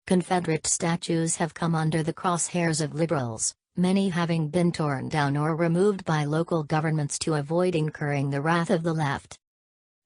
Confederate statues have come under the crosshairs of liberals, many having been torn down or removed by local governments to avoid incurring the wrath of the left.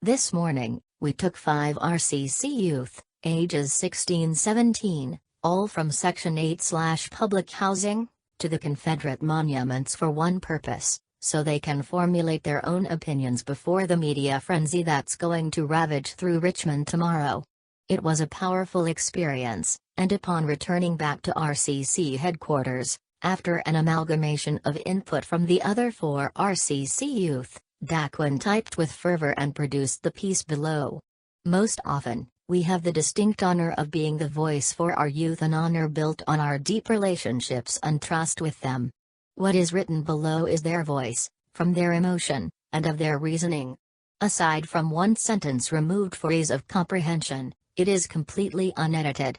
This morning, we took 5 RCC youth, ages 16-17, all from Section 8/Public Housing, to the Confederate monuments for one purpose, so they can formulate their own opinions before the media frenzy that's going to ravage through Richmond tomorrow. It was a powerful experience, and upon returning back to RCC headquarters, after an amalgamation of input from the other 4 RCC youth, Daquin typed with fervor and produced the piece below. Most often, we have the distinct honor of being the voice for our youth, an honor built on our deep relationships and trust with them. What is written below is their voice, from their emotion, and of their reasoning. Aside from one sentence removed for ease of comprehension, it is completely unedited.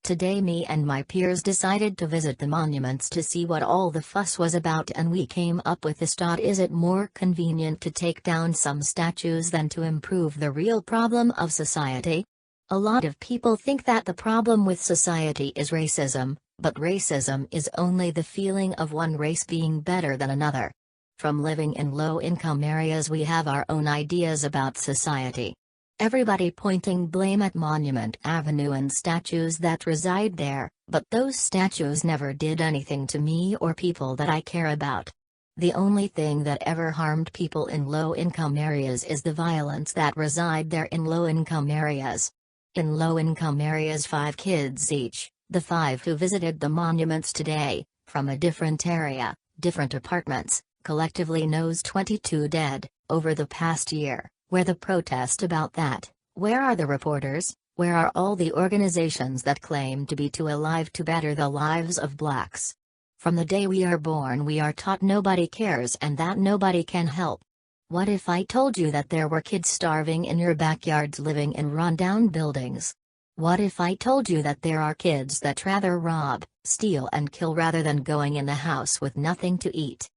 Today me and my peers decided to visit the monuments to see what all the fuss was about, and we came up with this: is it more convenient to take down some statues than to improve the real problem of society? A lot of people think that the problem with society is racism, but racism is only the feeling of one race being better than another. From living in low-income areas, we have our own ideas about society. Everybody pointing blame at Monument Avenue and statues that reside there, but those statues never did anything to me or people that I care about. The only thing that ever harmed people in low-income areas is the violence that reside there in low-income areas. In low-income areas, 5 kids each, the 5 who visited the monuments today, from a different area, different apartments, collectively knows 22 dead, over the past year. Where the protest about that? Where are the reporters? Where are all the organizations that claim to be too alive to better the lives of blacks? From the day we are born, we are taught nobody cares and that nobody can help. What if I told you that there were kids starving in your backyards living in run-down buildings? What if I told you that there are kids that rather rob, steal and kill rather than going in the house with nothing to eat?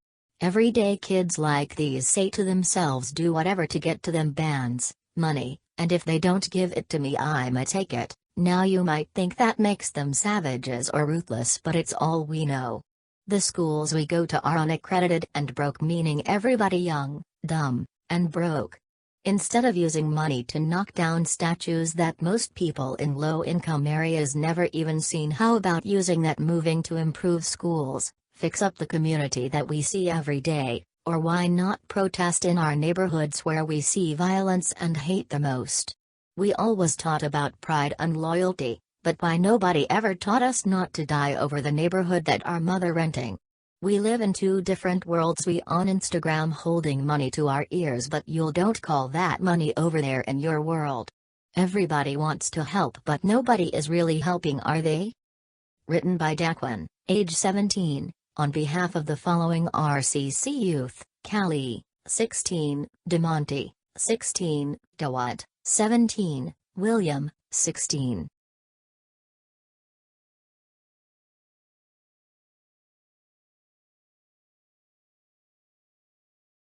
Everyday kids like these say to themselves, do whatever to get to them bands, money, and if they don't give it to me I'ma take it. Now you might think that makes them savages or ruthless, but it's all we know. The schools we go to are unaccredited and broke, meaning everybody young, dumb, and broke. Instead of using money to knock down statues that most people in low-income areas never even seen, how about using that moving to improve schools? Fix up the community that we see every day, or why not protest in our neighborhoods where we see violence and hate the most? We always taught about pride and loyalty, but why nobody ever taught us not to die over the neighborhood that our mother renting? We live in 2 different worlds. We on Instagram holding money to our ears, but you don't call that money over there in your world. Everybody wants to help, but nobody is really helping, are they? Written by Daquin, age 17. On behalf of the following RCC youth: Callie, 16, DeMonte, 16, Dawad, 17, William, 16.